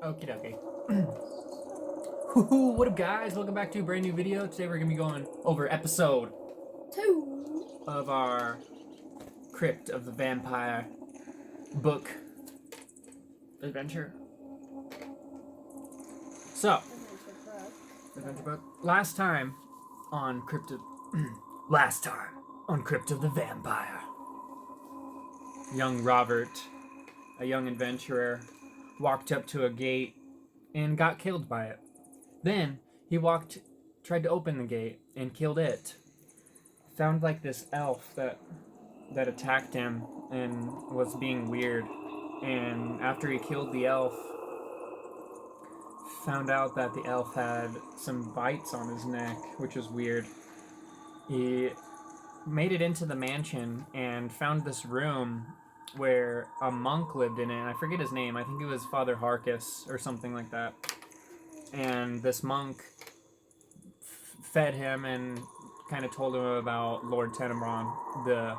Okie dokie. What up, guys? Welcome back to a brand new video. Today we're going to be going over episode 2 of our Crypt of the Vampire book adventure. So, adventure book. Last time on Crypt of the Vampire, young Rovert, a young adventurer, walked up to a gate and got killed by it. Then he tried to open the gate and killed it. Found like this elf that attacked him and was being weird. And after he killed the elf, found out that the elf had some bites on his neck, which was weird. He made it into the mansion and found this room where a monk lived in it. I forget his name. I think it was Father Harkus or something like that. And this monk fed him and kind of told him about Lord Tenebrons, the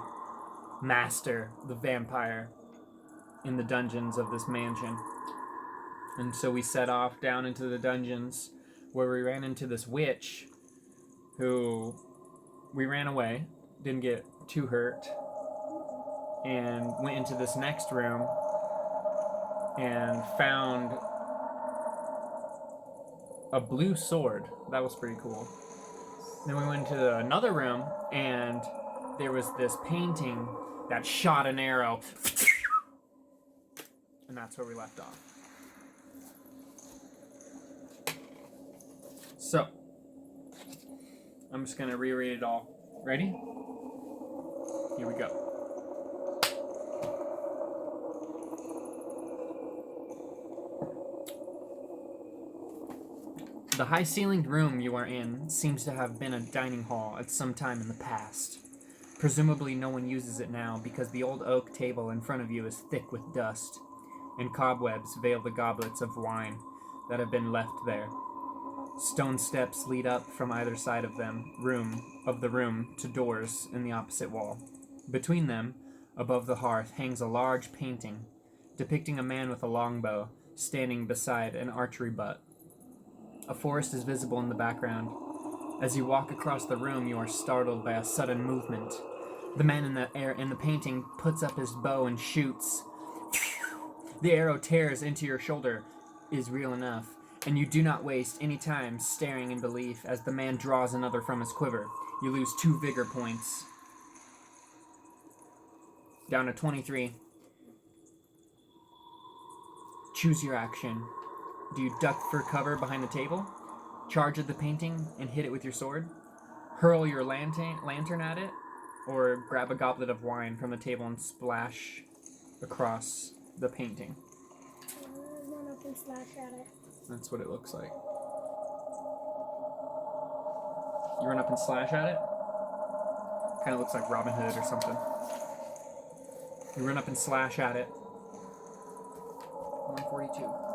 master, the vampire, in the dungeons of this mansion. And so we set off down into the dungeons, where we ran into this witch who we ran away, didn't get too hurt, and went into this next room and found a blue sword. That was pretty cool. Then we went into another room and there was this painting that shot an arrow. And that's where we left off. So, I'm just going to reread it all. Ready? Here we go. The high-ceilinged room you are in seems to have been a dining hall at some time in the past. Presumably no one uses it now because the old oak table in front of you is thick with dust, and cobwebs veil the goblets of wine that have been left there. Stone steps lead up from either side of the room to doors in the opposite wall. Between them, above the hearth, hangs a large painting depicting a man with a longbow standing beside an archery butt. A forest is visible in the background. As you walk across the room, you are startled by a sudden movement. The man in the painting puts up his bow and shoots. The arrow tears into your shoulder is real enough, and you do not waste any time staring in belief as the man draws another from his quiver. You lose 2 vigor points. Down to 23. Choose your action. Do you duck for cover behind the table, charge at the painting, and hit it with your sword? Hurl your lantern at it, or grab a goblet of wine from the table and splash across the painting? Run up and slash at it. That's what it looks like. You run up and slash at it? Kind of looks like Robin Hood or something. You run up and slash at it. 142.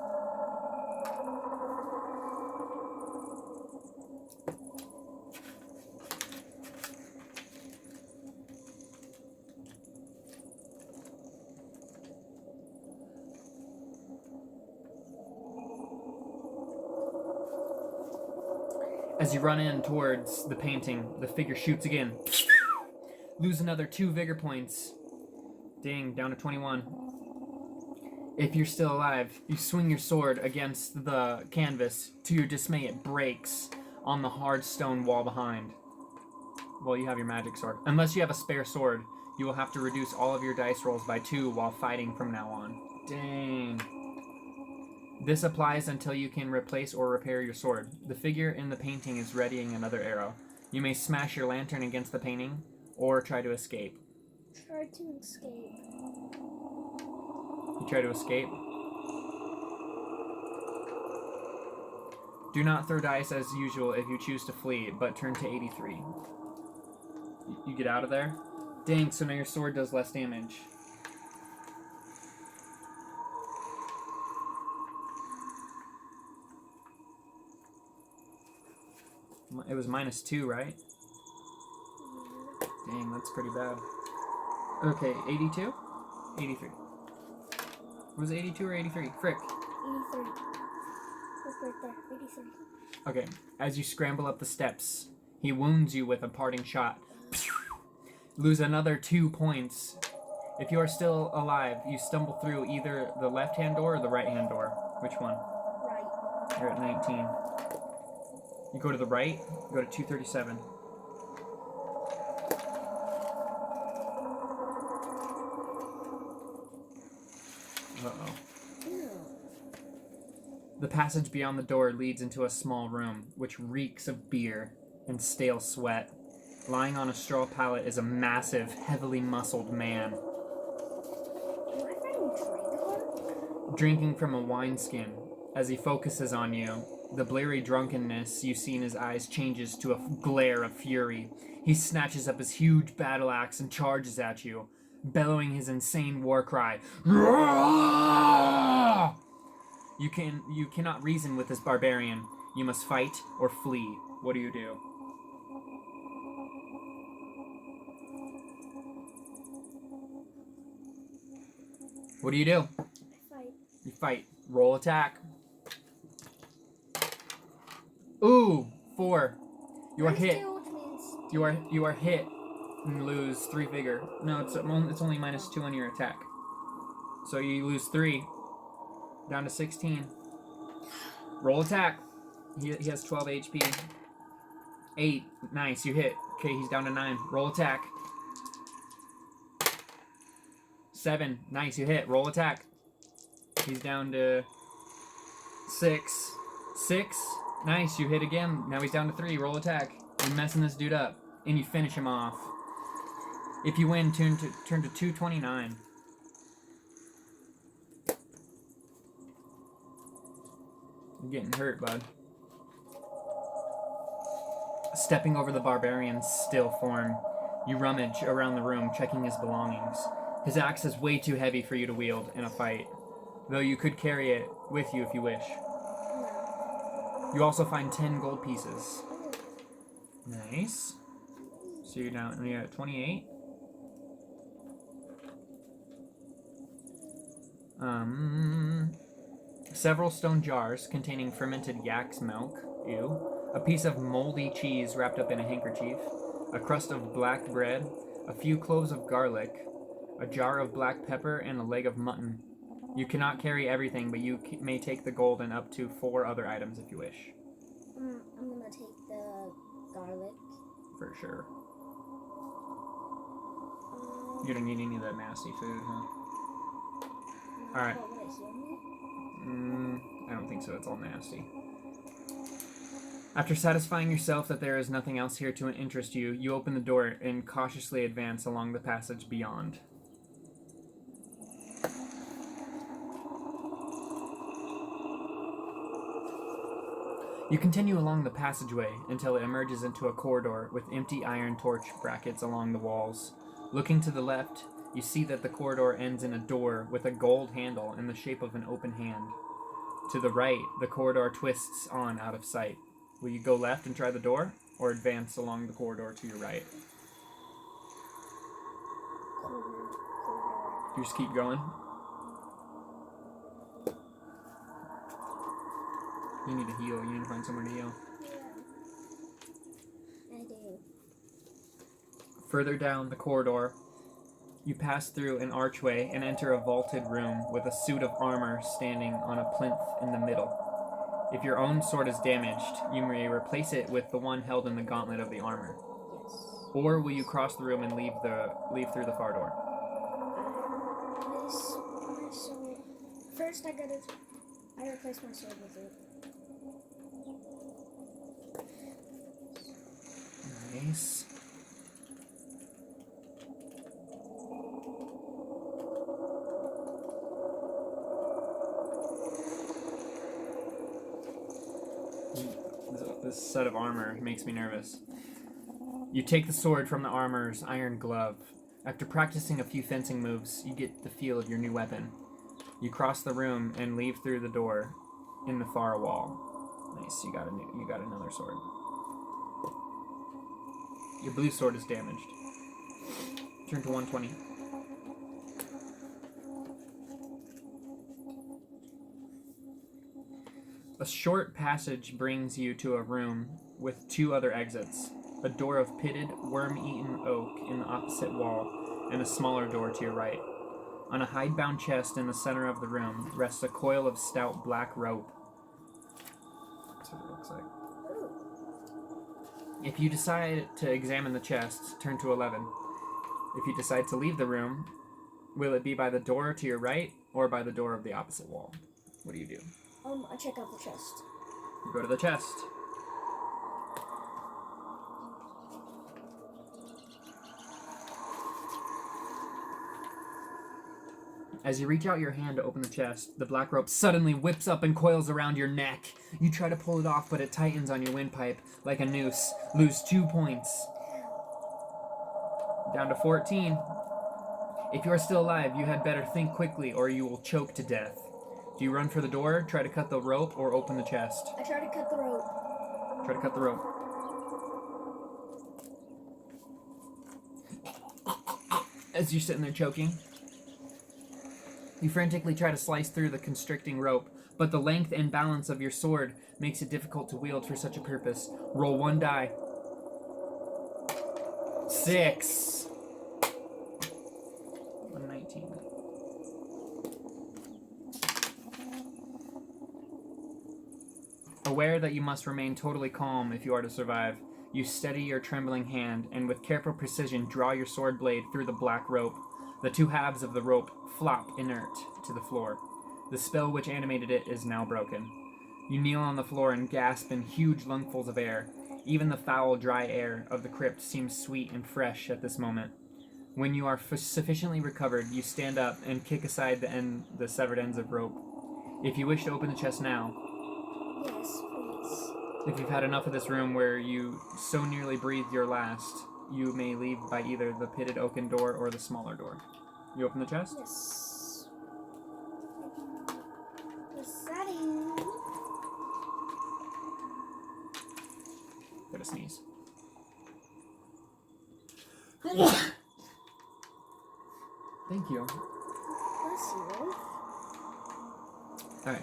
As you run in towards the painting, the figure shoots again. Lose another 2 vigor points. Dang, down to 21. If you're still alive, you swing your sword against the canvas. To your dismay, it breaks on the hard stone wall behind. Well, you have your magic sword. Unless you have a spare sword, you will have to reduce all of your dice rolls by 2 while fighting from now on. Dang. This applies until you can replace or repair your sword. The figure in the painting is readying another arrow. You may smash your lantern against the painting, or try to escape. Try to escape. You try to escape. Do not throw dice as usual if you choose to flee, but turn to 83. You get out of there? Dang, so now your sword does less damage. It was -2, right? Dang, that's pretty bad. Okay, 82? 83. Was it 82 or 83? Frick. 83. Look right there. 83. Okay. As you scramble up the steps, he wounds you with a parting shot. Lose another 2 points. If you are still alive, you stumble through either the left-hand door or the right-hand door. Which one? Right. You're at 19. You go to the right, you go to 237. Uh-oh. The passage beyond the door leads into a small room, which reeks of beer and stale sweat. Lying on a straw pallet is a massive, heavily muscled man. Am I fighting Dragon? Drinking from a wineskin. As he focuses on you, the bleary drunkenness you see in his eyes changes to a glare of fury. He snatches up his huge battle axe and charges at you, bellowing his insane war cry. You cannot reason with this barbarian. You must fight or flee. What do you do? What do you do? I fight. You fight. Roll attack. Ooh, 4. You are hit. You are hit and lose 3 vigor. No, it's only -2 on your attack. So you lose 3. Down to 16. Roll attack. He has 12 HP. 8. Nice, you hit. Okay, he's down to 9. Roll attack. 7. Nice, you hit. Roll attack. He's down to 6. 6. Nice, you hit again. Now he's down to 3. Roll attack. You're messing this dude up. And you finish him off. If you win, turn to 229. You're getting hurt, bud. Stepping over the barbarian's still form, you rummage around the room, checking his belongings. His axe is way too heavy for you to wield in a fight, though you could carry it with you if you wish. You also find 10 gold pieces. Nice. So you're at 28. Several stone jars containing fermented yak's milk. Ew. A piece of moldy cheese wrapped up in a handkerchief. A crust of black bread. A few cloves of garlic. A jar of black pepper and a leg of mutton. You cannot carry everything, but you may take the gold and up to 4 other items if you wish. I'm gonna take the garlic. For sure. You don't need any of that nasty food, huh? Alright. Will it heal me? I don't think so. It's all nasty. After satisfying yourself that there is nothing else here to interest you, you open the door and cautiously advance along the passage beyond. You continue along the passageway until it emerges into a corridor with empty iron torch brackets along the walls. Looking to the left, you see that the corridor ends in a door with a gold handle in the shape of an open hand. To the right, the corridor twists on out of sight. Will you go left and try the door, or advance along the corridor to your right? You just keep going? You need to heal. You need to find somewhere to heal. Yeah. I do. Further down the corridor, you pass through an archway and enter a vaulted room with a suit of armor standing on a plinth in the middle. If your own sword is damaged, you may replace it with the one held in the gauntlet of the armor. Yes. Or will you cross the room and leave through the far door? Replace my sword. First, I replace my sword with it. Nice. This set of armor makes me nervous. You take the sword from the armor's iron glove. After practicing a few fencing moves, you get the feel of your new weapon. You cross the room and leave through the door in the far wall. Nice, you got another sword. Your blue sword is damaged. Turn to 120. A short passage brings you to a room with 2 other exits. A door of pitted, worm-eaten oak in the opposite wall, and a smaller door to your right. On a hidebound chest in the center of the room rests a coil of stout black rope. That's what it looks like. If you decide to examine the chest, turn to 11. If you decide to leave the room, will it be by the door to your right or by the door of the opposite wall? What do you do? I check out the chest. You go to the chest. As you reach out your hand to open the chest, the black rope suddenly whips up and coils around your neck. You try to pull it off, but it tightens on your windpipe like a noose. Lose 2 points. Down to 14. If you are still alive, you had better think quickly or you will choke to death. Do you run for the door, try to cut the rope, or open the chest? I try to cut the rope. Try to cut the rope. As you're sitting there choking, you frantically try to slice through the constricting rope, but the length and balance of your sword makes it difficult to wield for such a purpose. Roll 1 die. 6. 119. Aware that you must remain totally calm if you are to survive, you steady your trembling hand and with careful precision draw your sword blade through the black rope. The 2 halves of the rope flop inert to the floor. The spell which animated it is now broken. You kneel on the floor and gasp in huge lungfuls of air. Even the foul, dry air of the crypt seems sweet and fresh at this moment. When you are sufficiently recovered, you stand up and kick aside the severed ends of rope. If you wish to open the chest now, Yes, please. if you've had enough of this room where you so nearly breathed your last, you may leave by either the pitted oaken door or the smaller door. You open the chest? Yes. Exciting. Got to sneeze. Thank you. Bless you. Alright.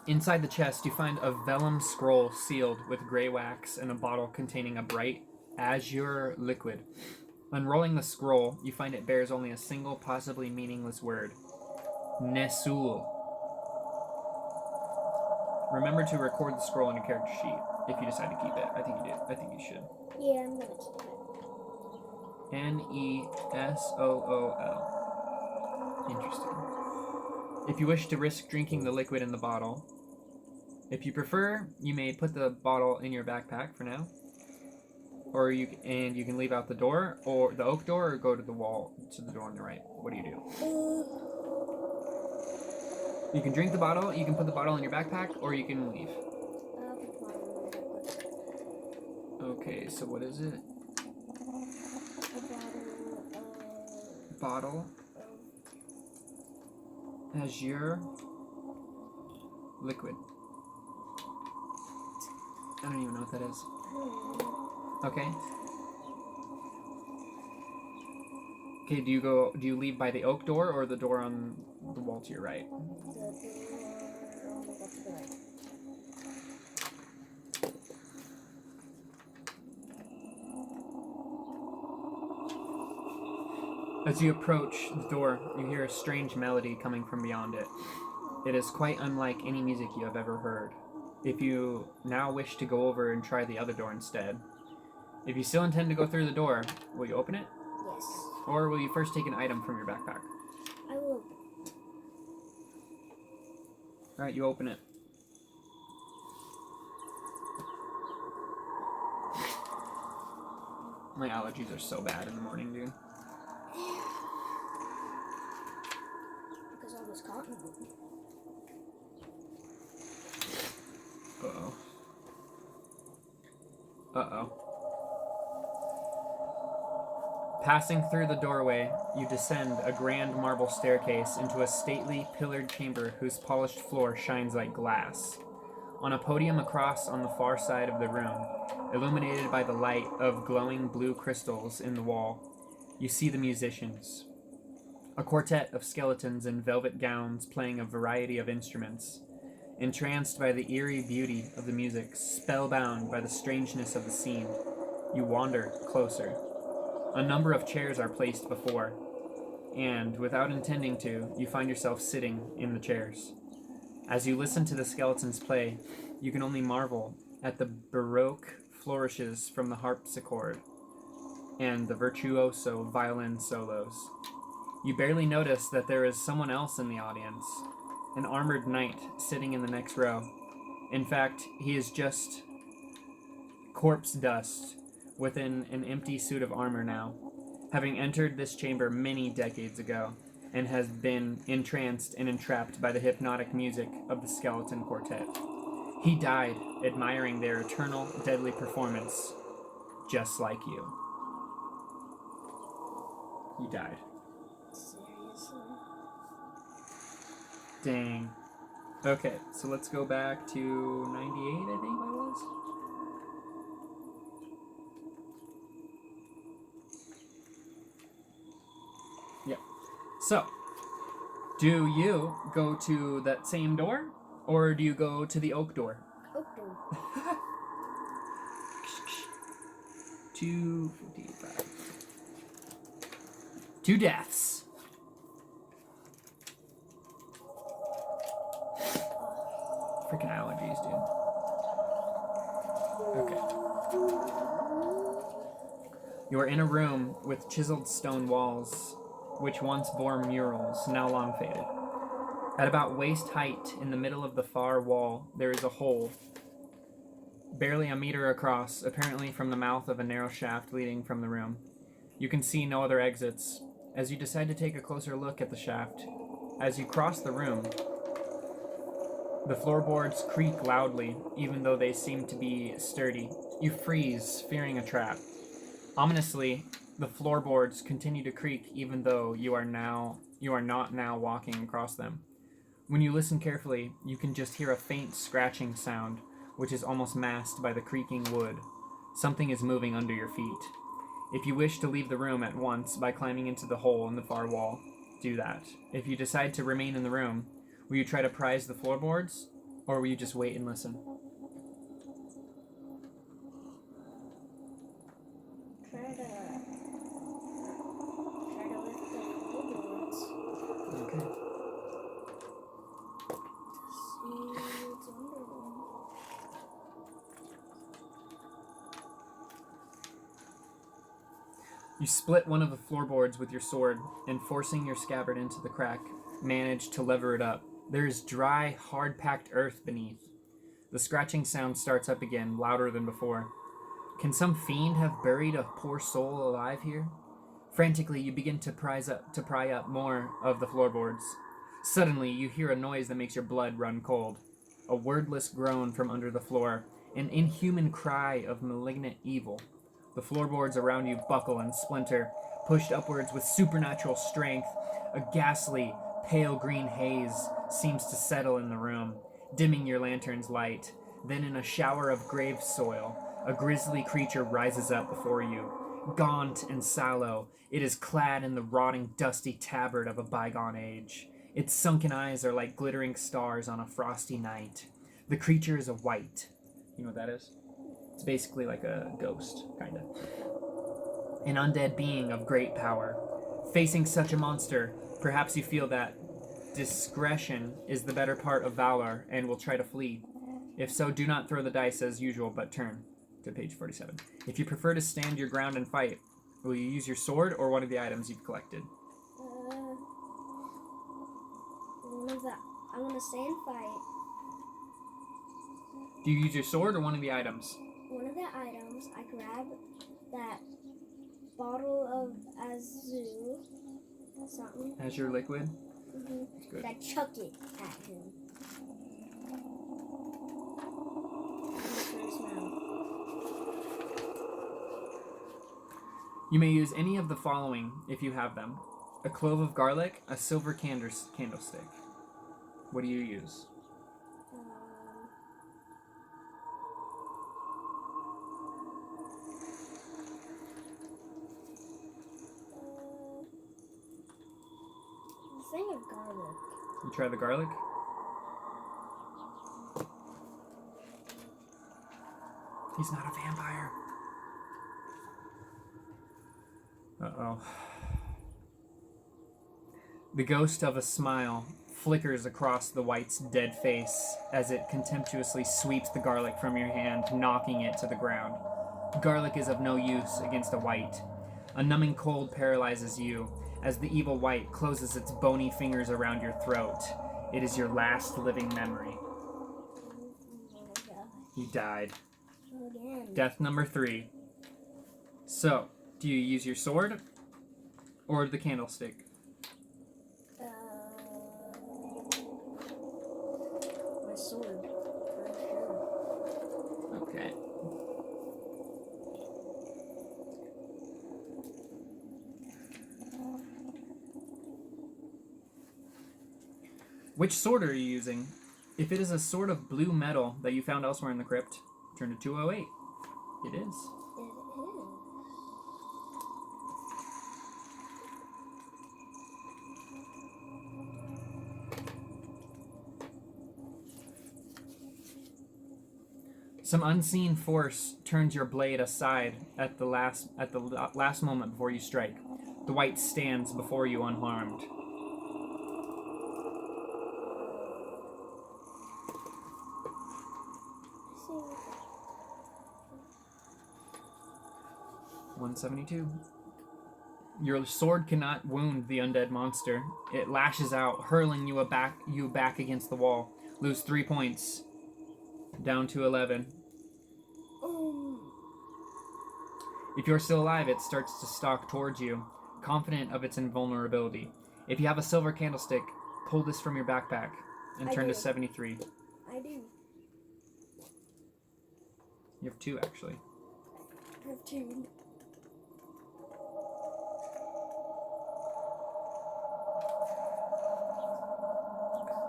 Inside the chest, you find a vellum scroll sealed with gray wax and a bottle containing a bright azure liquid. Unrolling the scroll, you find it bears only a single, possibly meaningless word. Nesul. Remember to record the scroll on your character sheet if you decide to keep it. I think you do. I think you should. Yeah, I'm gonna keep it. Nesool. Interesting. If you wish to risk drinking the liquid in the bottle, if you prefer, you may put the bottle in your backpack for now. Or you can leave out the door, or the oak door, or go to the wall, to the door on the right. What do you do? You can drink the bottle, you can put the bottle in your backpack, or you can leave. Okay, so what is it? Bottle. Azure. Liquid. I don't even know what that is. Okay. Okay, do you leave by the oak door or the door on the wall to your right? The door on the wall to the right. As you approach the door, you hear a strange melody coming from beyond it. It is quite unlike any music you have ever heard. If you now wish to go over and try the other door instead. If you still intend to go through the door, will you open it? Yes. Or will you first take an item from your backpack? I will. Alright, you open it. My allergies are so bad in the morning, dude. Because all this cotton. Uh-oh. Uh-oh. Passing through the doorway, you descend a grand marble staircase into a stately, pillared chamber whose polished floor shines like glass. On a podium across on the far side of the room, illuminated by the light of glowing blue crystals in the wall, you see the musicians. A quartet of skeletons in velvet gowns playing a variety of instruments. Entranced by the eerie beauty of the music, spellbound by the strangeness of the scene, you wander closer. A number of chairs are placed before, and, without intending to, you find yourself sitting in the chairs. As you listen to the skeletons play, you can only marvel at the baroque flourishes from the harpsichord and the virtuoso violin solos. You barely notice that there is someone else in the audience, an armored knight sitting in the next row. In fact, he is just corpse dust within an empty suit of armor now, having entered this chamber many decades ago, and has been entranced and entrapped by the hypnotic music of the skeleton quartet. He died admiring their eternal, deadly performance, just like you. He died. Seriously? Dang. Okay, so let's go back to 98, I think that was. Yep. So, do you go to that same door, or do you go to the oak door? Oak door. 255. 2 deaths. Freaking allergies, dude. Okay. You are in a room with chiseled stone walls, which once bore murals, now long faded. At about waist height, in the middle of the far wall, there is a hole, barely a meter across, apparently from the mouth of a narrow shaft leading from the room. You can see no other exits. As you decide to take a closer look at the shaft, as you cross the room, the floorboards creak loudly, even though they seem to be sturdy. You freeze, fearing a trap. Ominously, the floorboards continue to creak, even though you are not now walking across them. When you listen carefully, you can just hear a faint scratching sound, which is almost masked by the creaking wood. Something is moving under your feet. If you wish to leave the room at once by climbing into the hole in the far wall, do that. If you decide to remain in the room, will you try to prise the floorboards, or will you just wait and listen? Try to lift the floorboards. Okay. See what's under them. You split one of the floorboards with your sword, and forcing your scabbard into the crack, manage to lever it up. There is dry, hard-packed earth beneath. The scratching sound starts up again, louder than before. Can some fiend have buried a poor soul alive here? Frantically, you begin to pry up more of the floorboards. Suddenly, you hear a noise that makes your blood run cold. A wordless groan from under the floor, an inhuman cry of malignant evil. The floorboards around you buckle and splinter, pushed upwards with supernatural strength. A ghastly, pale green haze seems to settle in the room, dimming your lantern's light. Then, in a shower of grave soil, a grisly creature rises up before you. Gaunt and sallow, it is clad in the rotting, dusty tabard of a bygone age. Its sunken eyes are like glittering stars on a frosty night. The creature is a wight. You know what that is? It's basically like a ghost, kind of. An undead being of great power. Facing such a monster, perhaps you feel that discretion is the better part of valor and will try to flee. If so, do not throw the dice as usual, but turn to page 47. If you prefer to stand your ground and fight, will you use your sword or one of the items you've collected? One of the. I'm gonna stay and fight. Do you use your sword or one of the items? One of the items, I grab that bottle of Azu something. Azure liquid? Good. I chuck it at him. For his mouth. You may use any of the following if you have them. A clove of garlic, a silver candlestick. What do you use? Thing of garlic. You try the garlic? He's not a vampire. Uh-oh. The ghost of a smile flickers across the white's dead face as it contemptuously sweeps the garlic from your hand, knocking it to the ground. Garlic is of no use against a white. A numbing cold paralyzes you as the evil white closes its bony fingers around your throat. It is your last living memory. He died. Again. Death number 3. So, do you use your sword or the candlestick? My sword. For sure. Okay. Which sword are you using? If it is a sword of blue metal that you found elsewhere in the crypt, turn to 208. It is. It is. Some unseen force turns your blade aside at the last moment before you strike. The white stands before you unharmed. See. 172. Your sword cannot wound the undead monster. It lashes out, hurling you back against the wall. Lose 3 points. Down to 11. If you're still alive, it starts to stalk towards you, confident of its invulnerability. If you have a silver candlestick, pull this from your backpack and turn to 73. I do. You have 2, actually. I have 2.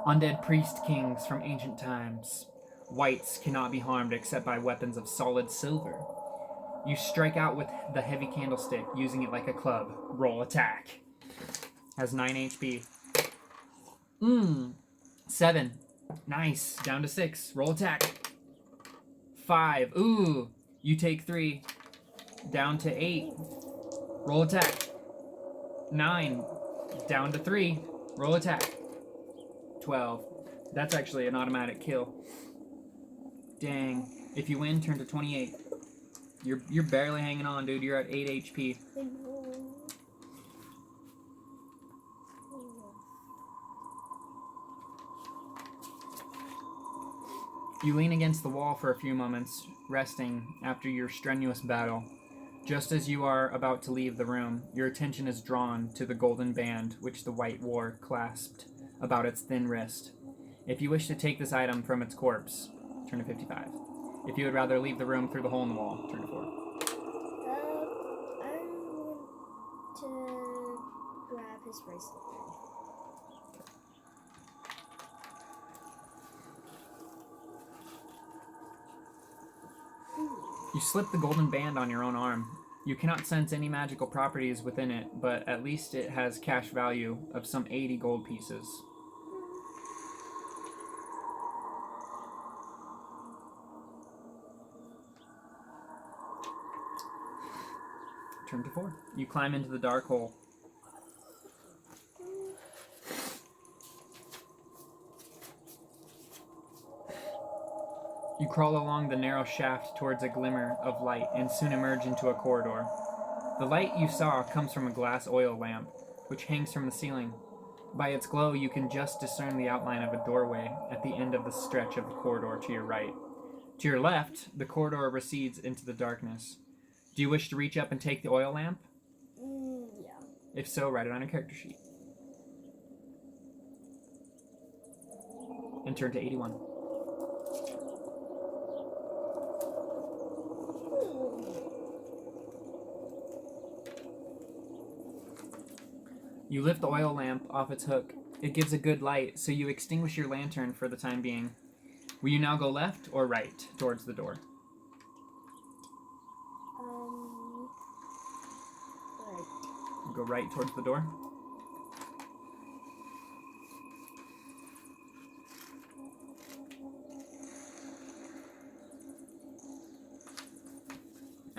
Undead priest kings from ancient times. Whites cannot be harmed except by weapons of solid silver. You strike out with the heavy candlestick, using it like a club. Roll attack. Has 9 HP. 7. Nice. Down to 6. Roll attack. 5. Ooh. You take 3. Down to 8. Roll attack. 9. Down to 3. Roll attack. 12. That's actually an automatic kill. Dang. If you win, turn to 28. You're barely hanging on, dude. You're at 8 HP. You lean against the wall for a few moments, resting after your strenuous battle. Just as you are about to leave the room, your attention is drawn to the golden band which the white wore clasped about its thin wrist. If you wish to take this item from its corpse, turn to 55. If you would rather leave the room through the hole in the wall, turn to 4. I want to grab his bracelet. You slip the golden band on your own arm. You cannot sense any magical properties within it, but at least it has cash value of some 80 gold pieces. Turn to 4. You climb into the dark hole. You crawl along the narrow shaft towards a glimmer of light and soon emerge into a corridor. The light you saw comes from a glass oil lamp, which hangs from the ceiling. By its glow, you can just discern the outline of a doorway at the end of the stretch of the corridor to your right. To your left, the corridor recedes into the darkness. Do you wish to reach up and take the oil lamp? Yeah. If so, write it on your character sheet. And turn to 81. You lift the oil lamp off its hook. It gives a good light, so you extinguish your lantern for the time being. Will you now go left or right towards the door? Right. You go right towards the door.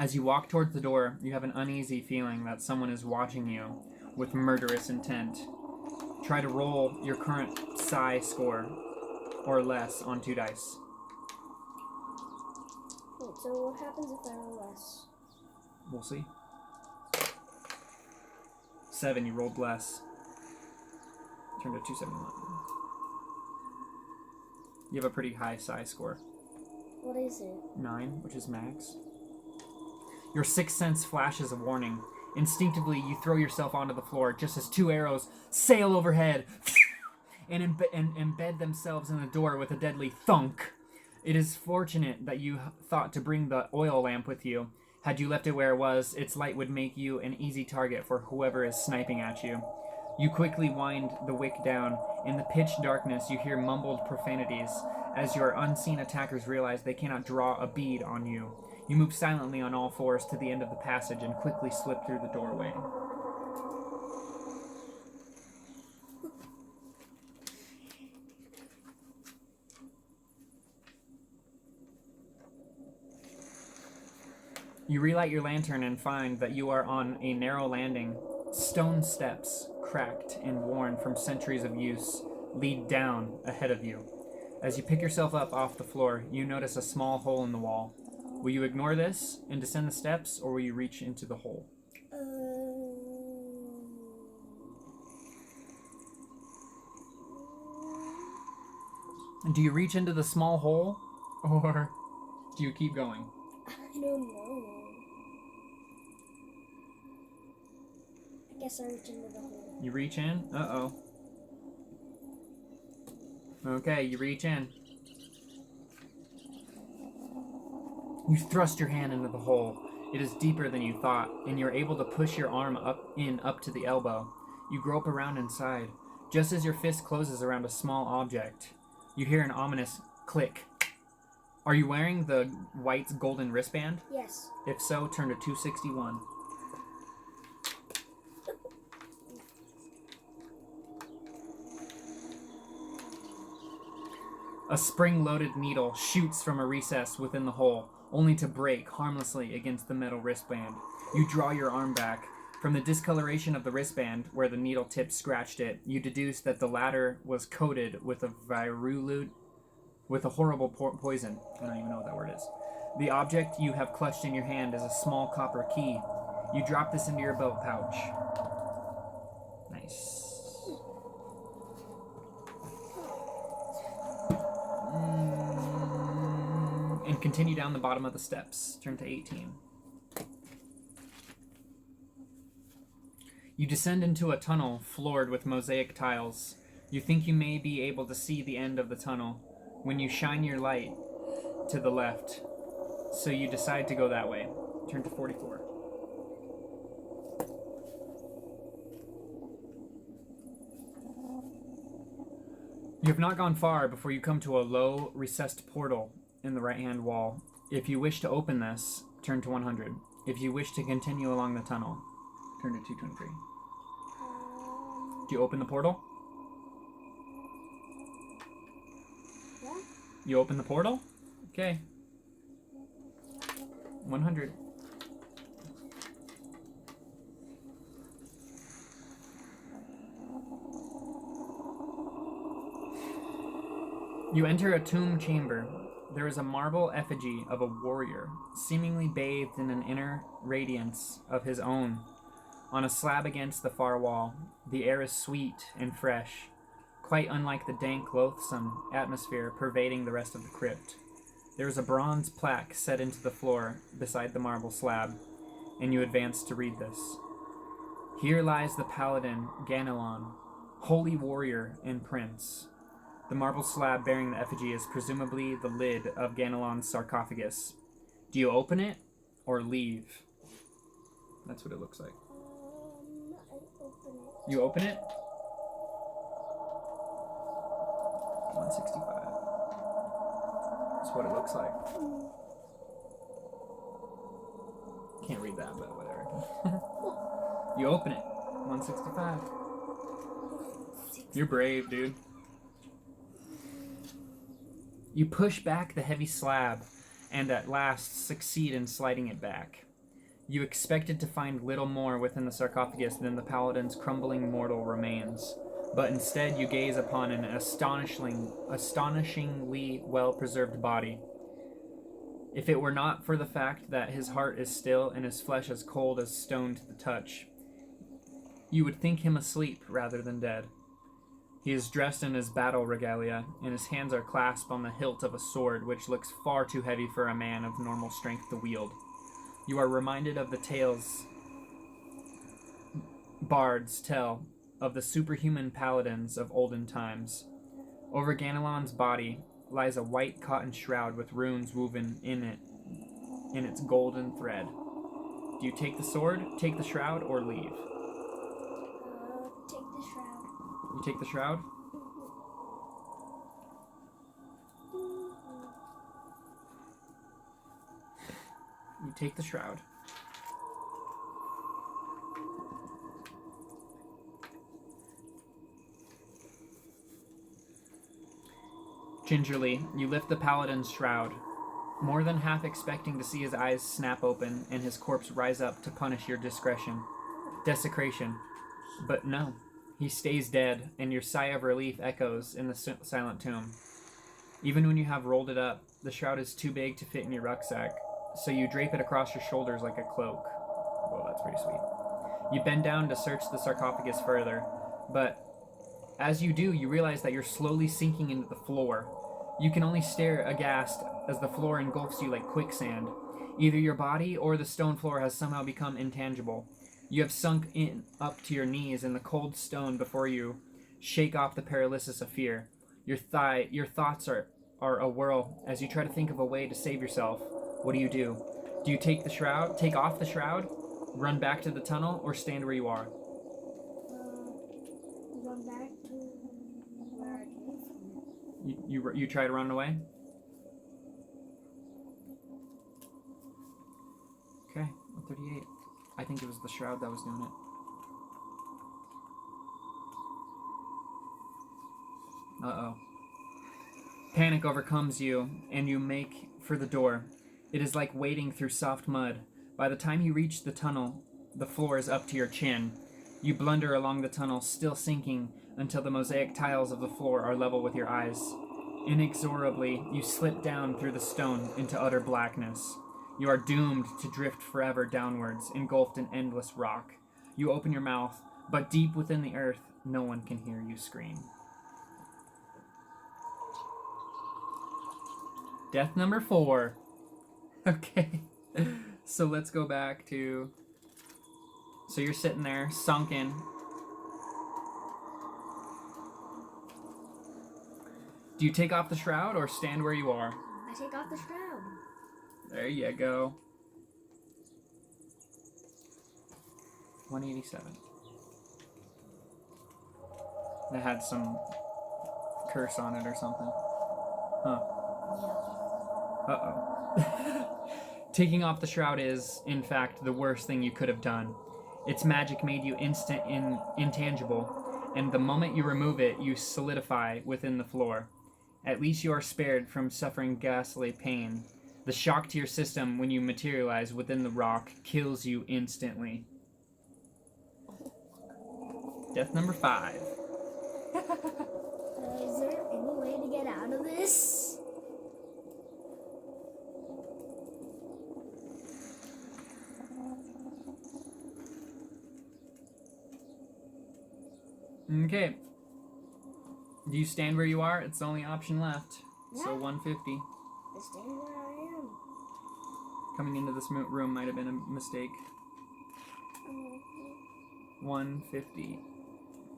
As you walk towards the door, you have an uneasy feeling that someone is watching you with murderous intent. Try to roll your current psi score or less on 2 dice. Wait, so what happens if I roll less? We'll see. 7, you rolled less. Turn to 271. You have a pretty high psi score. What is it? 9, which is max. Your sixth sense flashes a warning. Instinctively, you throw yourself onto the floor just as 2 arrows sail overhead and embed themselves in the door with a deadly thunk. It is fortunate that you thought to bring the oil lamp with you. Had you left it where it was, its light would make you an easy target for whoever is sniping at you. You quickly wind the wick down. In the pitch darkness, you hear mumbled profanities as your unseen attackers realize they cannot draw a bead on you. You move silently on all fours to the end of the passage and quickly slip through the doorway. You relight your lantern and find that you are on a narrow landing. Stone steps, cracked and worn from centuries of use, lead down ahead of you. As you pick yourself up off the floor, you notice a small hole in the wall. Will you ignore this and descend the steps, or will you reach into the hole? Do you reach into the small hole, or do you keep going? I don't know. I guess I reach into the hole. You reach in? Uh-oh. Okay, you reach in. You thrust your hand into the hole. It is deeper than you thought, and you're able to push your arm up to the elbow. You grope around inside. Just as your fist closes around a small object, you hear an ominous click. Are you wearing the white golden wristband? Yes. If so, turn to 261. A spring-loaded needle shoots from a recess within the hole, only to break harmlessly against the metal wristband. You draw your arm back. From the discoloration of the wristband, where the needle tip scratched it, you deduce that the latter was coated with a horrible poison. I don't even know what that word is. The object you have clutched in your hand is a small copper key. You drop this into your belt pouch. Nice. And continue down the bottom of the steps. Turn to 18. You descend into a tunnel floored with mosaic tiles. You think you may be able to see the end of the tunnel when you shine your light to the left, so you decide to go that way. Turn to 44. You have not gone far before you come to a low, recessed portal in the right-hand wall. If you wish to open this, turn to 100. If you wish to continue along the tunnel, turn to 223. Do you open the portal? Yeah. You open the portal? Okay. 100. You enter a tomb chamber. There is a marble effigy of a warrior, seemingly bathed in an inner radiance of his own. On a slab against the far wall, the air is sweet and fresh, quite unlike the dank, loathsome atmosphere pervading the rest of the crypt. There is a bronze plaque set into the floor beside the marble slab, and you advance to read this. Here lies the paladin Ganelon, holy warrior and prince. The marble slab bearing the effigy is presumably the lid of Ganelon's sarcophagus. Do you open it or leave? That's what it looks like. I open it. You open it? 165. That's what it looks like. Can't read that, but whatever. You open it. 165. You're brave, dude. You push back the heavy slab and at last succeed in sliding it back. You expected to find little more within the sarcophagus than the paladin's crumbling mortal remains, but instead you gaze upon an astonishingly well-preserved body. If it were not for the fact that his heart is still and his flesh as cold as stone to the touch, you would think him asleep rather than dead. He is dressed in his battle regalia, and his hands are clasped on the hilt of a sword which looks far too heavy for a man of normal strength to wield. You are reminded of the tales bards tell of the superhuman paladins of olden times. Over Ganelon's body lies a white cotton shroud with runes woven in its golden thread. Do you take the sword, take the shroud, or leave? Take the shroud. You take the shroud? You take the shroud. Gingerly, you lift the paladin's shroud, more than half expecting to see his eyes snap open and his corpse rise up to punish your desecration. But no, he stays dead, and your sigh of relief echoes in the silent tomb. Even when you have rolled it up, the shroud is too big to fit in your rucksack, so you drape it across your shoulders like a cloak. Well, that's pretty sweet. You bend down to search the sarcophagus further, but as you do, you realize that you're slowly sinking into the floor. You can only stare aghast as the floor engulfs you like quicksand. Either your body or the stone floor has somehow become intangible. You have sunk in up to your knees in the cold stone before you shake off the paralysis of fear. Your thoughts are a whirl as you try to think of a way to save yourself. What do? Do you take off the shroud, run back to the tunnel, or stand where you are? Run back to where I came from. You try to run away? Okay, 138. I think it was the shroud that was doing it. Uh-oh. Panic overcomes you, and you make for the door. It is like wading through soft mud. By the time you reach the tunnel, the floor is up to your chin. You blunder along the tunnel, still sinking, until the mosaic tiles of the floor are level with your eyes. Inexorably, you slip down through the stone into utter blackness. You are doomed to drift forever downwards, engulfed in endless rock. You open your mouth, but deep within the earth, no one can hear you scream. Death number 4. Okay. So let's go back to... So you're sitting there, sunken. Do you take off the shroud or stand where you are? I take off the shroud. There you go. 187. That had some curse on it or something. Huh. Uh-oh. Taking off the shroud is, in fact, the worst thing you could have done. Its magic made you intangible, and the moment you remove it, you solidify within the floor. At least you are spared from suffering ghastly pain. The shock to your system when you materialize within the rock kills you instantly. Death number 5. Is there any way to get out of this? Okay. Do you stand where you are? It's the only option left. Yeah. So 150. I stand where I am. Coming into this room might have been a mistake. 150.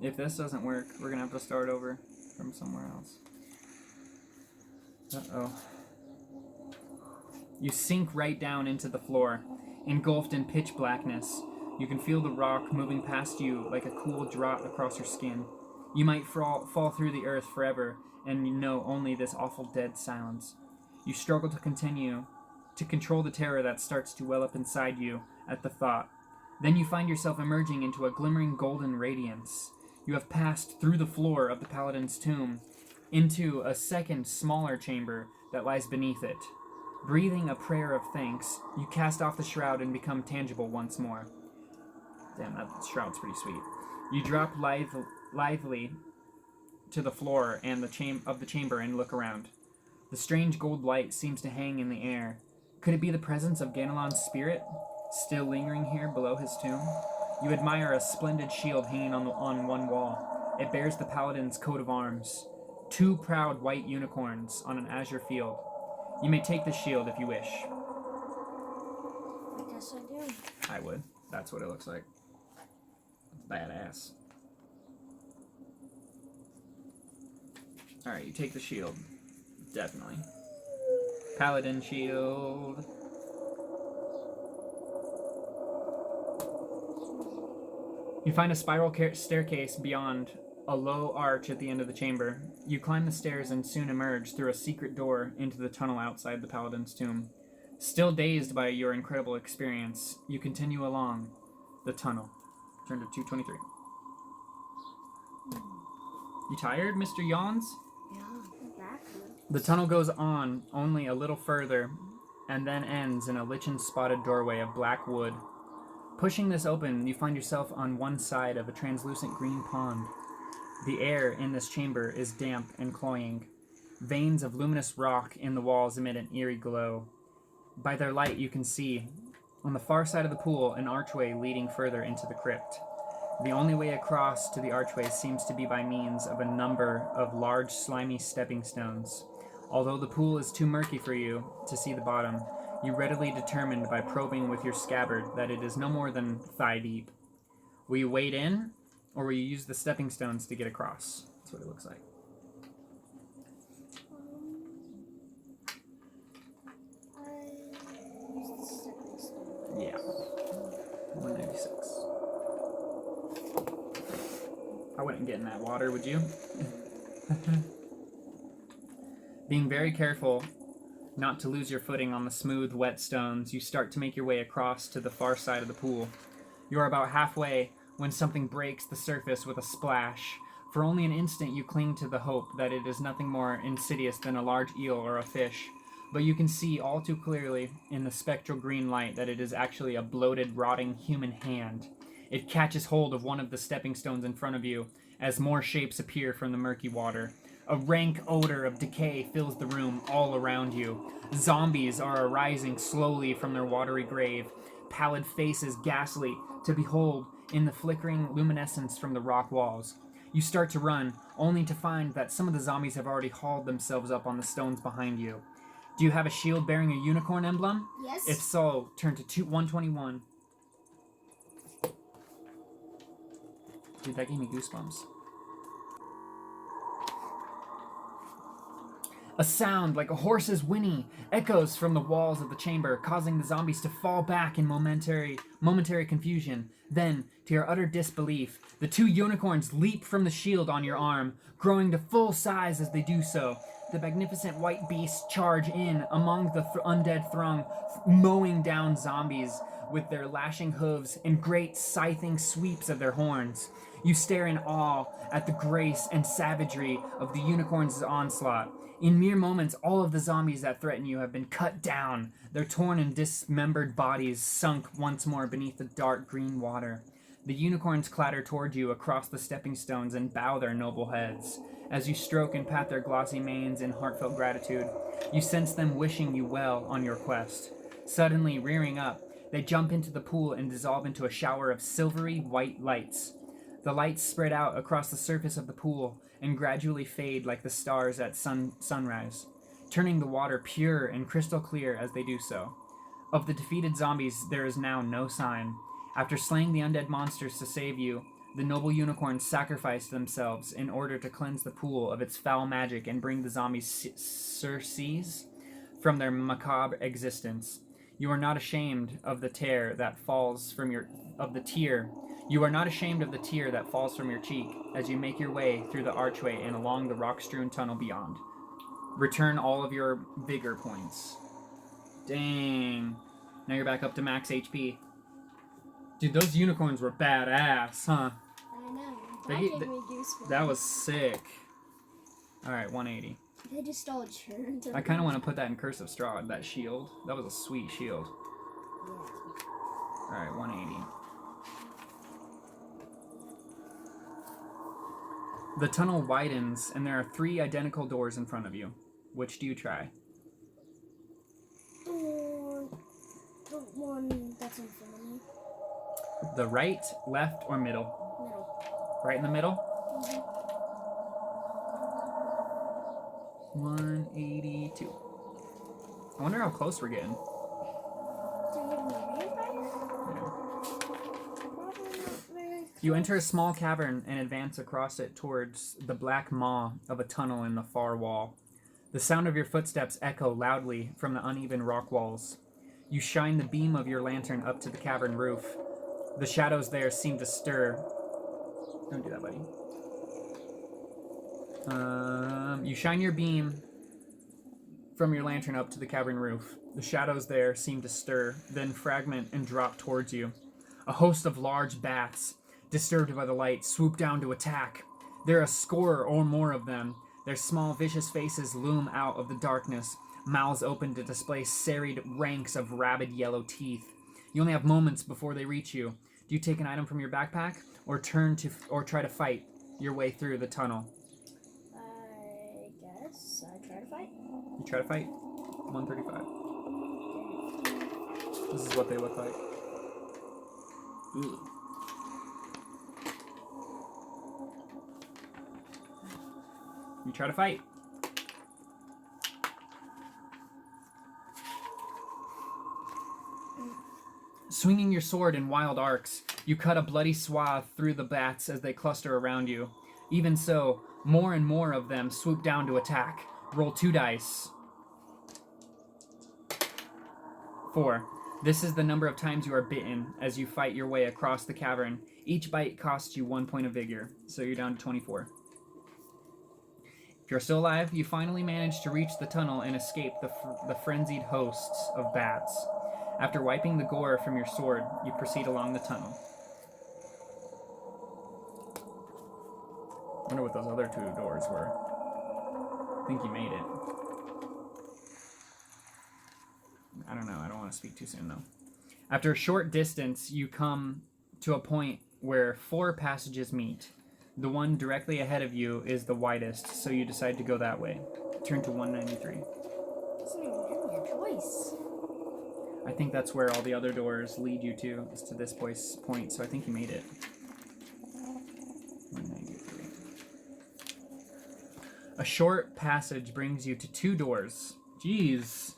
If this doesn't work, we're going to have to start over from somewhere else. Uh-oh. You sink right down into the floor, engulfed in pitch blackness. You can feel the rock moving past you like a cool draught across your skin. You might fall through the earth forever, and you know only this awful dead silence. You struggle to continue, to control the terror that starts to well up inside you at the thought. Then you find yourself emerging into a glimmering golden radiance. You have passed through the floor of the paladin's tomb into a second, smaller chamber that lies beneath it. Breathing a prayer of thanks, you cast off the shroud and become tangible once more. Damn, that shroud's pretty sweet. You drop lithely to the floor and of the chamber and look around. The strange gold light seems to hang in the air. Could it be the presence of Ganelon's spirit, still lingering here below his tomb? You admire a splendid shield hanging on one wall. It bears the paladin's coat of arms. 2 proud white unicorns on an azure field. You may take the shield if you wish. I guess I do. I would. That's what it looks like. Badass. Alright, you take the shield. Definitely. Paladin shield. You find a spiral staircase beyond a low arch at the end of the chamber. You climb the stairs and soon emerge through a secret door into the tunnel outside the paladin's tomb. Still dazed by your incredible experience, you continue along the tunnel. Turn to 223. You tired, Mr. Yawns? Yeah, backwards. The tunnel goes on only a little further and then ends in a lichen-spotted doorway of black wood. Pushing this open, you find yourself on one side of a translucent green pond. The air in this chamber is damp and cloying. Veins of luminous rock in the walls emit an eerie glow. By their light, you can see, on the far side of the pool, an archway leading further into the crypt. The only way across to the archway seems to be by means of a number of large, slimy stepping stones. Although the pool is too murky for you to see the bottom, you readily determined by probing with your scabbard that it is no more than thigh deep. Will you wade in, or will you use the stepping stones to get across? That's what it looks like. I use the stepping stone. Yeah. 196. I wouldn't get in that water, would you? Being very careful not to lose your footing on the smooth, wet stones, you start to make your way across to the far side of the pool. You are about halfway when something breaks the surface with a splash. For only an instant you cling to the hope that it is nothing more insidious than a large eel or a fish, but you can see all too clearly in the spectral green light that it is actually a bloated, rotting human hand. It catches hold of one of the stepping stones in front of you as more shapes appear from the murky water. A rank odor of decay fills the room all around you. Zombies are arising slowly from their watery grave, pallid faces ghastly to behold in the flickering luminescence from the rock walls. You start to run, only to find that some of the zombies have already hauled themselves up on the stones behind you. Do you have a shield bearing a unicorn emblem? Yes. If so, turn to 121. Dude, that gave me goosebumps. A sound like a horse's whinny echoes from the walls of the chamber, causing the zombies to fall back in momentary confusion. Then, to your utter disbelief, the 2 unicorns leap from the shield on your arm, growing to full size as they do so. The magnificent white beasts charge in among the undead throng, mowing down zombies with their lashing hooves and great scything sweeps of their horns. You stare in awe at the grace and savagery of the unicorn's onslaught. In mere moments, all of the zombies that threaten you have been cut down, their torn and dismembered bodies sunk once more beneath the dark green water. The unicorns clatter toward you across the stepping stones and bow their noble heads. As you stroke and pat their glossy manes in heartfelt gratitude, you sense them wishing you well on your quest. Suddenly, rearing up, they jump into the pool and dissolve into a shower of silvery white lights. The lights spread out across the surface of the pool and gradually fade like the stars at sunrise, turning the water pure and crystal clear as they do so. Of the defeated zombies, there is now no sign. After slaying the undead monsters to save you, the noble unicorns sacrificed themselves in order to cleanse the pool of its foul magic and bring the zombies' surcease from their macabre existence. You are not ashamed of the tear that falls from You are not ashamed of the tear that falls from your cheek as you make your way through the archway and along the rock-strewn tunnel beyond. Return all of your vigor points. Dang. Now you're back up to max HP. Dude, those unicorns were badass, huh? I know. That gave me goosebumps. That was sick. Alright, 180. They just all churned. I kind of want to put that in Curse of Straw, that shield. That was a sweet shield. Yeah. Alright, 180. The tunnel widens, and there are 3 identical doors in front of you. Which do you try? The one that's in front of me. The right, left, or middle? Middle. Right in the middle? Mm-hmm. 182. I wonder how close we're getting. You enter a small cavern and advance across it towards the black maw of a tunnel in the far wall. The sound of your footsteps echo loudly from the uneven rock walls. You shine the beam of your lantern up to the cavern roof. The shadows there seem to stir. Don't do that, buddy. You shine your beam from your lantern up to the cavern roof. The shadows there seem to stir, then fragment and drop towards you. A host of large bats, disturbed by the light, swoop down to attack. There are a score or more of them. Their small, vicious faces loom out of the darkness, mouths open to display serried ranks of rabid yellow teeth. You only have moments before they reach you. Do you take an item from your backpack, or try to fight your way through the tunnel? I guess I try to fight. You try to fight? 135. This is what they look like. Ooh. You try to fight. Swinging your sword in wild arcs, you cut a bloody swath through the bats as they cluster around you. Even so, more and more of them swoop down to attack. Roll 2 dice. 4. This is the number of times you are bitten as you fight your way across the cavern. Each bite costs you 1 point of vigor, so you're down to 24. If you're still alive, you finally manage to reach the tunnel and escape the frenzied hosts of bats. After wiping the gore from your sword, you proceed along the tunnel. I wonder what those other 2 doors were. I think you made it. I don't know. I don't want to speak too soon, though. After a short distance, you come to a point where 4 passages meet. The one directly ahead of you is the widest, so you decide to go that way. Turn to 193. Doesn't even give me a choice. I think that's where all the other doors lead you to, is to this point, so I think you made it. 193. A short passage brings you to 2 doors. Jeez.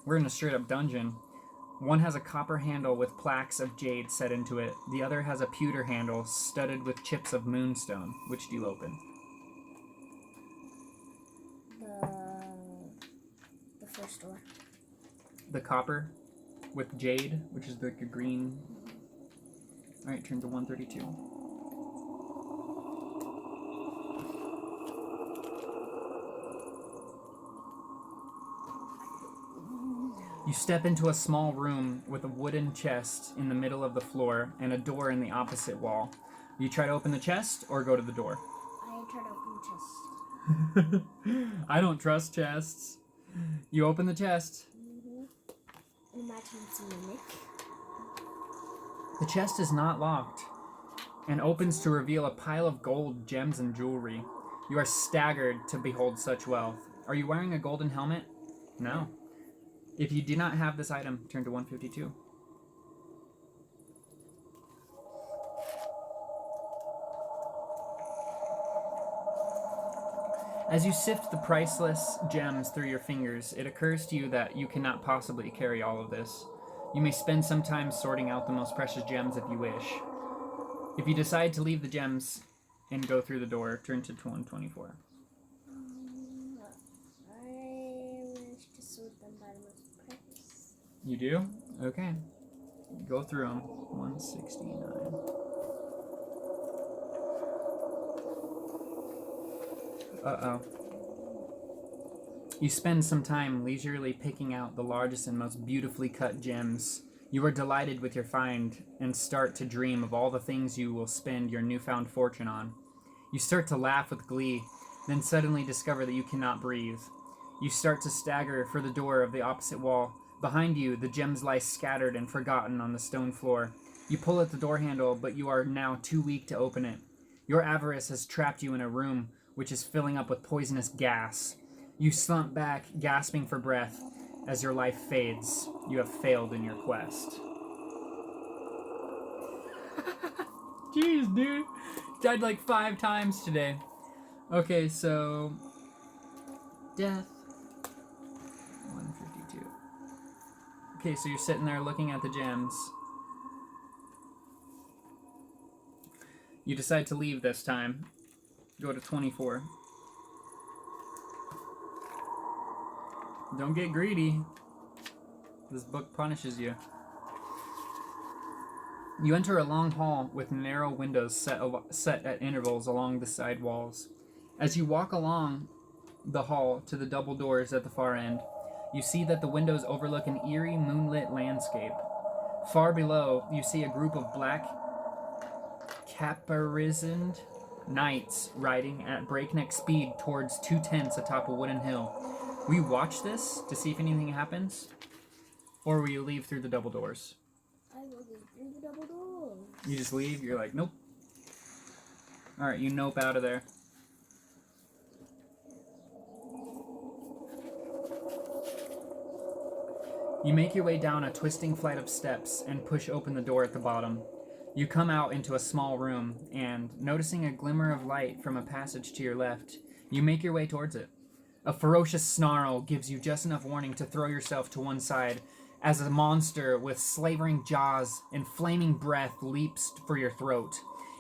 We're in a straight-up dungeon. One has a copper handle with plaques of jade set into it. The other has a pewter handle studded with chips of moonstone. Which do you open? The first door. The copper with jade, which is like a green. Alright, turn to 132. You step into a small room with a wooden chest in the middle of the floor and a door in the opposite wall. You try to open the chest or go to the door? I try to open the chest. I don't trust chests. You open the chest. Imagine it's a mimic. The chest is not locked and opens to reveal a pile of gold, gems, and jewelry. You are staggered to behold such wealth. Are you wearing a golden helmet? No. If you do not have this item, turn to 152. As you sift the priceless gems through your fingers, it occurs to you that you cannot possibly carry all of this. You may spend some time sorting out the most precious gems if you wish. If you decide to leave the gems and go through the door, turn to 124. You do? Okay. Go through them. 169. Uh-oh. You spend some time leisurely picking out the largest and most beautifully cut gems. You are delighted with your find and start to dream of all the things you will spend your newfound fortune on. You start to laugh with glee then suddenly discover that you cannot breathe. You start to stagger for the door of the opposite wall. Behind you, the gems lie scattered and forgotten on the stone floor. You pull at the door handle, but you are now too weak to open it. Your avarice has trapped you in a room which is filling up with poisonous gas. You slump back, gasping for breath. As your life fades, you have failed in your quest. Jeez, dude. Died like 5 times today. Okay, so... Death. 152. Okay, so you're sitting there looking at the gems. You decide to leave this time. Go to 24. Don't get greedy. This book punishes you. You enter a long hall with narrow windows set at intervals along the side walls. As you walk along the hall to the double doors at the far end, you see that the windows overlook an eerie moonlit landscape. Far below, you see a group of black caparisoned knights riding at breakneck speed towards 2 tents atop a wooden hill. Will you watch this to see if anything happens? Or will you leave through the double doors? I will leave through the double doors. You just leave? You're like, nope. Alright, you nope out of there. You make your way down a twisting flight of steps and push open the door at the bottom. You come out into a small room, and, noticing a glimmer of light from a passage to your left, you make your way towards it. A ferocious snarl gives you just enough warning to throw yourself to one side as a monster with slavering jaws and flaming breath leaps for your throat.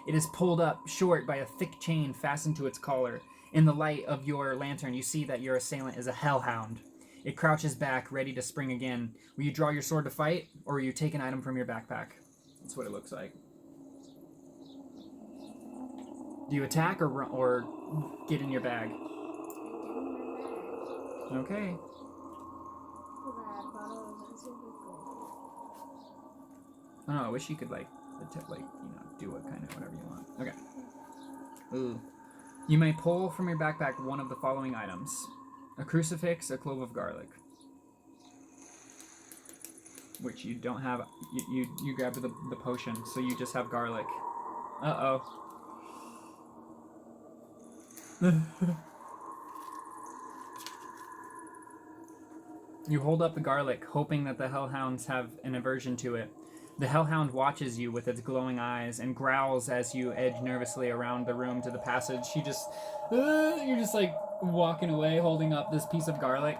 It is pulled up short by a thick chain fastened to its collar. In the light of your lantern, you see that your assailant is a hellhound. It crouches back, ready to spring again. Will you draw your sword to fight, or will you take an item from your backpack? That's what it looks like. Do you attack or get in your bag? Okay. Oh no, I wish you could do what kind of whatever you want. Okay. Ooh. You may pull from your backpack one of the following items: a crucifix, a clove of garlic, which you don't have. You grabbed the potion, so you just have garlic. Uh oh. You hold up the garlic, hoping that the hellhounds have an aversion to it. The hellhound watches you with its glowing eyes and growls as you edge nervously around the room to the passage. You're just like walking away, holding up this piece of garlic.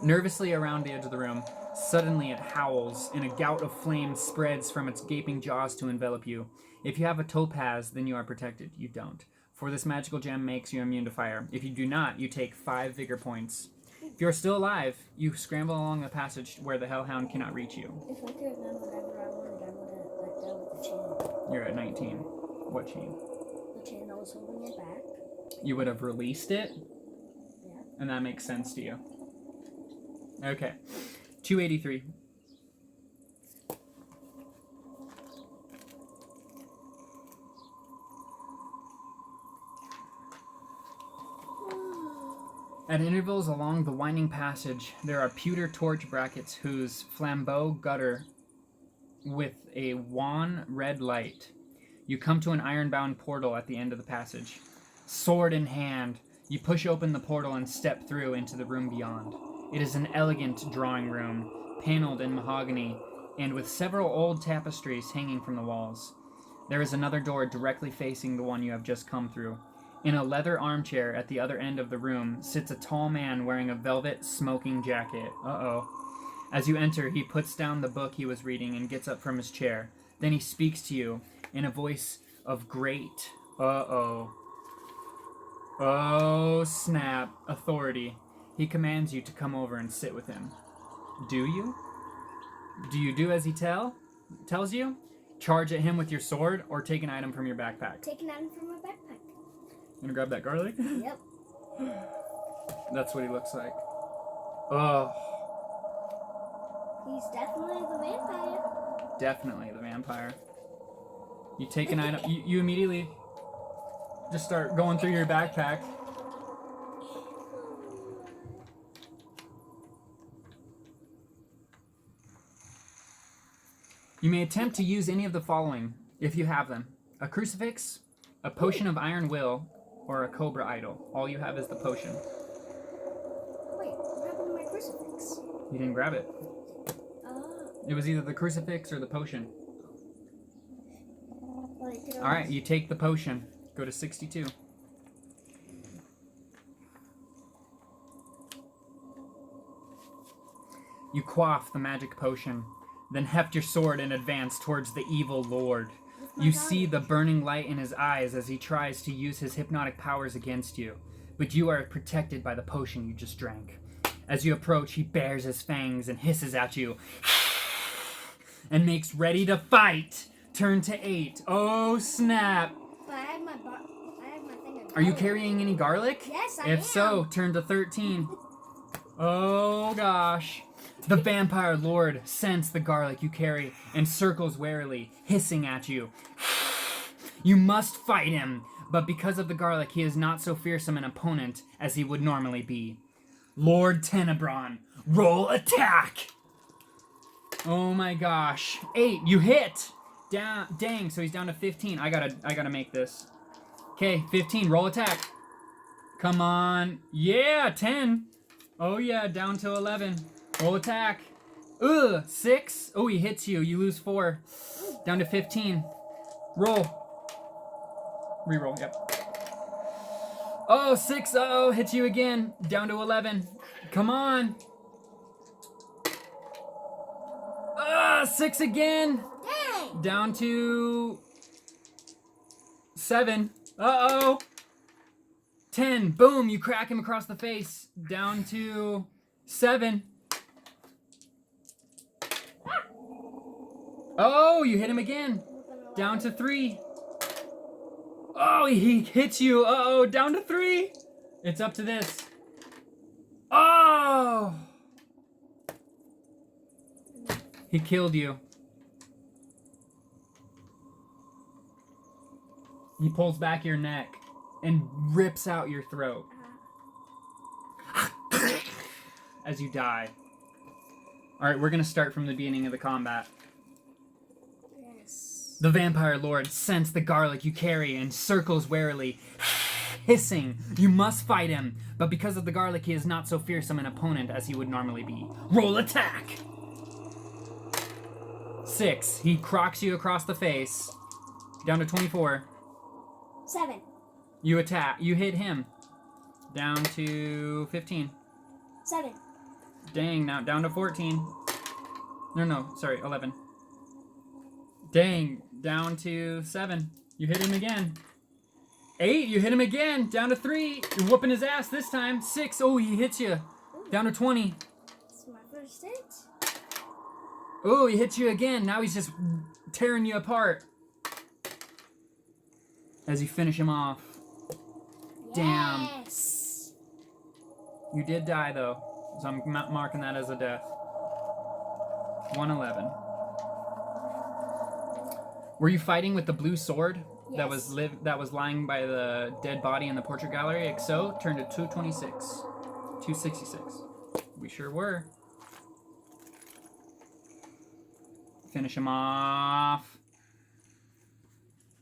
Nervously around the edge of the room, suddenly it howls, and a gout of flame spreads from its gaping jaws to envelop you. If you have a topaz, then you are protected. You don't. For this magical gem makes you immune to fire. If you do not, you take 5 vigor points. If you are still alive, you scramble along the passage where the hellhound cannot reach you. If I could have done whatever I wanted, I would have let go of the chain. You're at 19. What chain? The chain that was holding it back. You would have released it? Yeah. And that makes sense to you. Okay. 283. At intervals along the winding passage, there are pewter torch brackets whose flambeau gutter with a wan red light. You come to an iron-bound portal at the end of the passage. Sword in hand, you push open the portal and step through into the room beyond. It is an elegant drawing room, paneled in mahogany, and with several old tapestries hanging from the walls. There is another door directly facing the one you have just come through. In a leather armchair at the other end of the room sits a tall man wearing a velvet smoking jacket. Uh-oh. As you enter, he puts down the book he was reading and gets up from his chair. Then he speaks to you in a voice of great, oh snap, authority. He commands you to come over and sit with him. Do you? Do you do as he tells you? Charge at him with your sword or take an item from your backpack? Take an item from my backpack. Gonna grab that garlic? Yep. That's what he looks like. Oh. He's definitely the vampire. Definitely the vampire. You take an item. You immediately just start going through your backpack. You may attempt to use any of the following, if you have them. A crucifix, a potion of iron will, or a cobra idol. All you have is the potion. Wait, what happened to my crucifix? You didn't grab it. Oh. It was either the crucifix or the potion. Well, Alright, you take the potion. Go to 62. You quaff the magic potion, then heft your sword and advance towards the evil lord. You see the burning light in his eyes as he tries to use his hypnotic powers against you, but you are protected by the potion you just drank. As you approach, he bares his fangs and hisses at you and makes ready to fight. Turn to 8. Oh, snap. But I have my thing of Are you garlic. carrying any garlic? Yes, I am. If so, turn to 13. Oh, gosh. The vampire lord scents the garlic you carry and circles warily, hissing at you. You must fight him, but because of the garlic, he is not so fearsome an opponent as he would normally be. Lord Tenebrons, roll attack! Oh my gosh. 8, you hit! Dang, so he's down to 15. I gotta make this. Okay, 15, roll attack. Come on. Yeah, 10. Oh yeah, down to 11. Roll attack. 6. Oh, he hits you. You lose 4. Down to 15. Roll. Reroll, yep. Oh, 6. Uh-oh, hits you again. Down to 11. Come on. 6 again. Dang. Down to 7. Uh-oh. 10. Boom, you crack him across the face. Down to 7. Oh, you hit him again. Down to 3. Oh, he hits you. Uh-oh, down to 3. It's up to this. Oh! He killed you. He pulls back your neck and rips out your throat as you die. Alright, we're going to start from the beginning of the combat. Yes. The vampire lord scents the garlic you carry and circles warily, hissing. You must fight him, but because of the garlic, he is not so fearsome an opponent as he would normally be. Roll attack! 6. He crocks you across the face. Down to 24. 7. You attack. You hit him. Down to 15. 7. Dang, now down to 14. No, sorry, 11. Dang, down to 7. You hit him again. 8, you hit him again. Down to 3. You're whooping his ass this time. 6, oh, he hits you. Down to 20. It's my first hit. Oh, he hits you again. Now he's just tearing you apart. As you finish him off. Damn. Yes. You did die, though. So I'm not marking that as a death. 111. Were you fighting with the blue sword Yes. that was lying by the dead body in the portrait gallery? If so, turn to 226. 266. We sure were. Finish him off.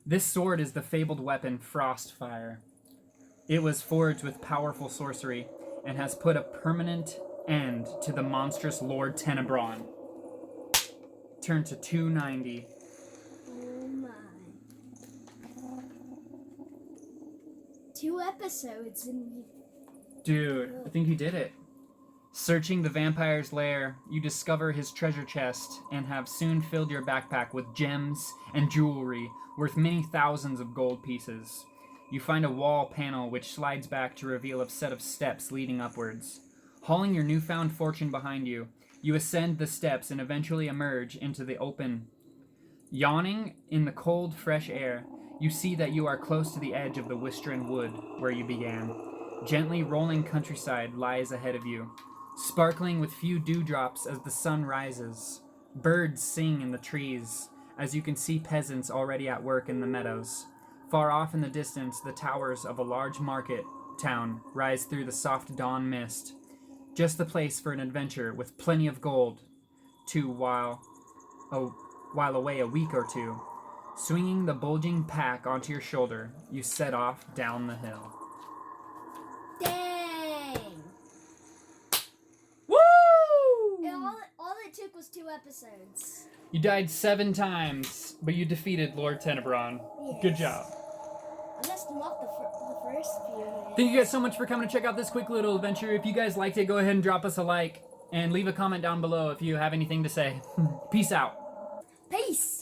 This sword is the fabled weapon Frostfire. It was forged with powerful sorcery and has put a permanent end to the monstrous Lord Tenebrons. Turn to 290. Oh my. 2 episodes and Dude, I think you did it. Searching the vampire's lair, you discover his treasure chest and have soon filled your backpack with gems and jewelry worth many thousands of gold pieces. You find a wall panel which slides back to reveal a set of steps leading upwards. Hauling your newfound fortune behind you, you ascend the steps and eventually emerge into the open. Yawning in the cold, fresh air, you see that you are close to the edge of the Wistron Wood where you began. Gently rolling countryside lies ahead of you, sparkling with few dewdrops as the sun rises. Birds sing in the trees as you can see peasants already at work in the meadows. Far off in the distance, the towers of a large market town rise through the soft dawn mist. Just the place for an adventure with plenty of gold to while away a week or two. Swinging the bulging pack onto your shoulder, you set off down the hill. Dang! Woo! All it took was 2 episodes. You died 7 times, but you defeated Lord Tenebron. Yes. Good job. I messed him up the first few minutes. Thank you guys so much for coming to check out this quick little adventure. If you guys liked it, go ahead and drop us a like and leave a comment down below if you have anything to say. Peace out. Peace!